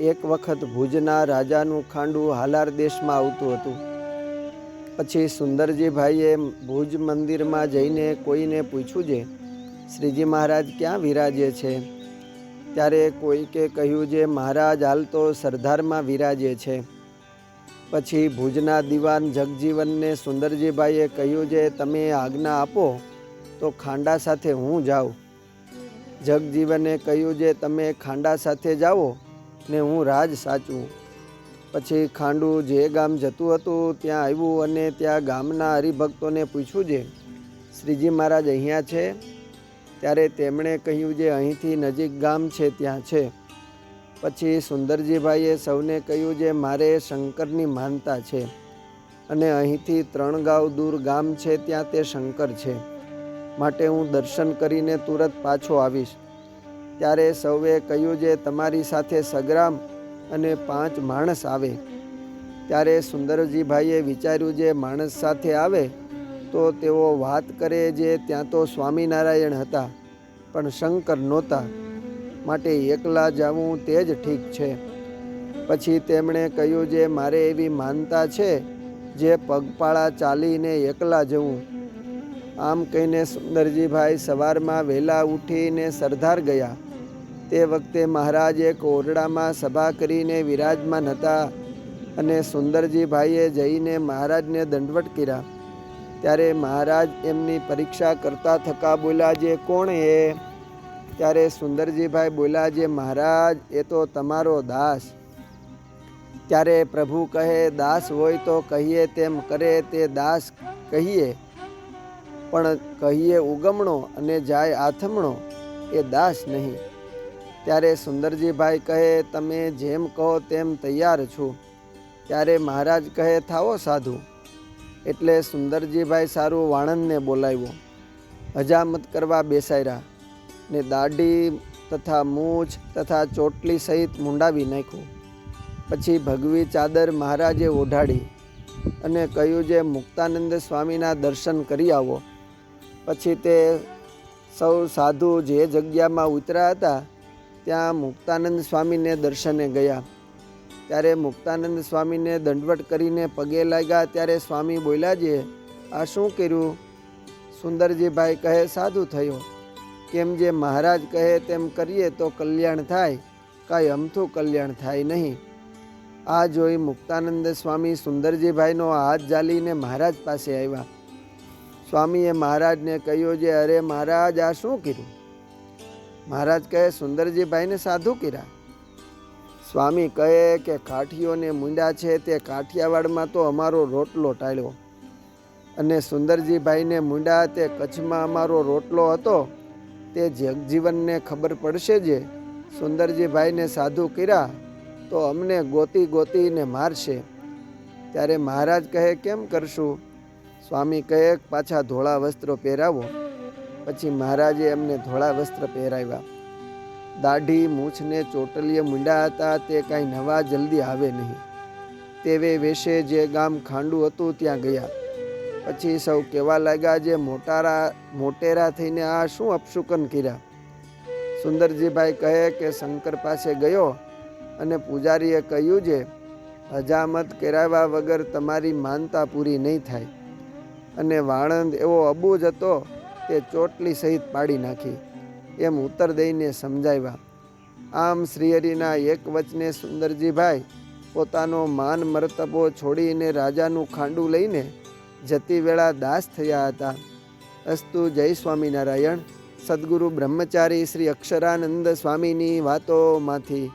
એક વખત ભુજના રાજાનું ખાંડું હાલાર દેશમાં આવતું હતું. પછી સુંદરજીભાઈએ ભુજ મંદિરમાં જઈને કોઈને પૂછ્યું છે, શ્રીજી મહારાજ ક્યાં વિરાજે છે? ત્યારે કોઈકે કહ્યું છે, મહારાજ હાલ તો સરદારમાં વિરાજે છે. પછી ભુજના દિવાન જગજીવનને સુંદરજીભાઈએ કહ્યું છે, તમે આજ્ઞા આપો તો ખાંડા સાથે હું જાઉં. જગજીવને કહ્યું છે, તમે ખાંડા સાથે જાઓ ને હું રાજ સાચું. પછી ખાંડું જે ગામ જતું હતું ત્યાં આવ્યું અને ત્યાં ગામના હરિભક્તોને પૂછ્યું છે, શ્રીજી મહારાજ અહીંયા છે? ત્યારે તેમણે કહ્યું છે, અહીંથી નજીક ગામ છે ત્યાં છે. પછી સુંદરજીભાઈએ સૌને કહ્યું છે, મારે શંકરની માનતા છે અને અહીંથી 3 ગાંવ દૂર ગામ છે ત્યાં તે શંકર છે, માટે હું દર્શન કરીને તુરત પાછો આવીશ. ત્યારે સૌએ કહ્યું છે, તમારી સાથે સગ્રામ અને 5 માણસ આવે. ત્યારે સુંદરજીભાઈએ વિચાર્યું છે, માણસ સાથે આવે તો તેઓ વાત કરે જે ત્યાં તો સ્વામિનારાયણ હતા પણ શંકર નહોતા, માટે એકલા જવું તે જ ઠીક છે. પછી તેમણે કહ્યું છે, મારે એવી માનતા છે જે પગપાળા ચાલીને એકલા જવું. આમ કહીને સુંદરજીભાઈ સવારમાં વહેલા ઉઠીને સરદાર ગયા. તે વખતે મહારાજ એક ઓરડામાં સભા કરીને વિરાજમાન હતા અને સુંદરજીભાઈએ જઈને મહારાજને દંડવટ કર્યા. ત્યારે મહારાજ એમની પરીક્ષા કરતા થકા બોલ્યા છે, કોણ એ? ત્યારે સુંદરજીભાઈ બોલ્યા છે, મહારાજ એ તો તમારો દાસ. ત્યારે પ્રભુ કહે, દાસ હોય તો કહીએ તેમ કરે તે દાસ કહીએ, પણ કહીએ ઉગમણો અને જાય આથમણો એ દાસ નહીં. ત્યારે સુંદરજીભાઈ કહે, તમે જેમ કહો તેમ તૈયાર છું. ત્યારે મહારાજ કહે, થાઓ સાધુ. એટલે સુંદરજીભાઈ સારું વાણંદને બોલાવ્યો, હજામત કરવા બેસાડ્યા ને દાઢી તથા મૂછ તથા ચોટલી સહિત મુંડાવી નાખ્યું. પછી ભગવી ચાદર મહારાજે ઓઢાડી અને કહ્યું છે, મુક્તાનંદ સ્વામીના દર્શન કરી આવો. પછી તે સૌ સાધુ જે જગ્યામાં ઉતર્યા હતા ત્યાં મુક્તાનંદ સ્વામીને દર્શને ગયા. ત્યારે મુક્તાનંદ સ્વામીને દંડવટ કરીને પગે લાગ્યા. ત્યારે સ્વામી બોલ્યા છે, આ શું કર્યું? સુંદરજીભાઈ કહે, સાધુ થયો. કેમ જે મહારાજ કહે તેમ કરીએ તો કલ્યાણ થાય, કાંઈ અમથું કલ્યાણ થાય નહીં. આ જોઈ મુક્તાનંદ સ્વામી સુંદરજીભાઈનો હાથ ઝાલીને મહારાજ પાસે આવ્યા. સ્વામીએ મહારાજને કહ્યું છે, અરે મહારાજ આ શું કર્યું? મહારાજ કહે, સુંદરજીભાઈને સાધુ કર્યા. સ્વામી કહે કે કાઠીઓને મૂંડા છે તે કાઠિયાવાડમાં તો અમારો રોટલો ટાળ્યો અને સુંદરજીભાઈને મૂંડા તે કચ્છમાં અમારો રોટલો હતો. તે જગજીવનને ખબર પડશે જે સુંદરજીભાઈને સાધુ કર્યા તો અમને ગોતી ગોતીને મારશે. ત્યારે મહારાજ કહે, કેમ કરશું? સ્વામી કહે, પાછા ધોળા વસ્ત્રો પહેરાવો. પછી મહારાજે એમને ધોળા વસ્ત્ર પહેરાવ્યા. દાઢી મૂછને ચોટલીએ મૂંડા હતા તે કાંઈ નવા જલ્દી આવે નહીં. તેવે વેશે જે ગામ ખાંડું હતું ત્યાં ગયા. પછી સૌ કહેવા લાગ્યા, જે મોટેરા થઈને આ શું અપશુકન કર્યા? સુંદરજીભાઈ કહે કે શંકર પાસે ગયો અને પૂજારીએ કહ્યું છે, હજામત કરાવ્યા વગર તમારી માનતા પૂરી નહીં થાય. અને વાણંદ એવો અબૂજ હતો તે ચોટલી સહિત પાડી નાખી. એમ ઉત્તર દઈને સમજાવ્યા. આમ શ્રીહરિના એક વચને સુંદરજીભાઈ પોતાનો માન મર્તબો છોડીને રાજાનું ખાંડું લઈને જતી વેળા દાસ થયા હતા. અસ્તુ. જય સ્વામિનારાયણ. સદગુરુ બ્રહ્મચારી શ્રી અક્ષરાનંદ સ્વામીની વાતોમાંથી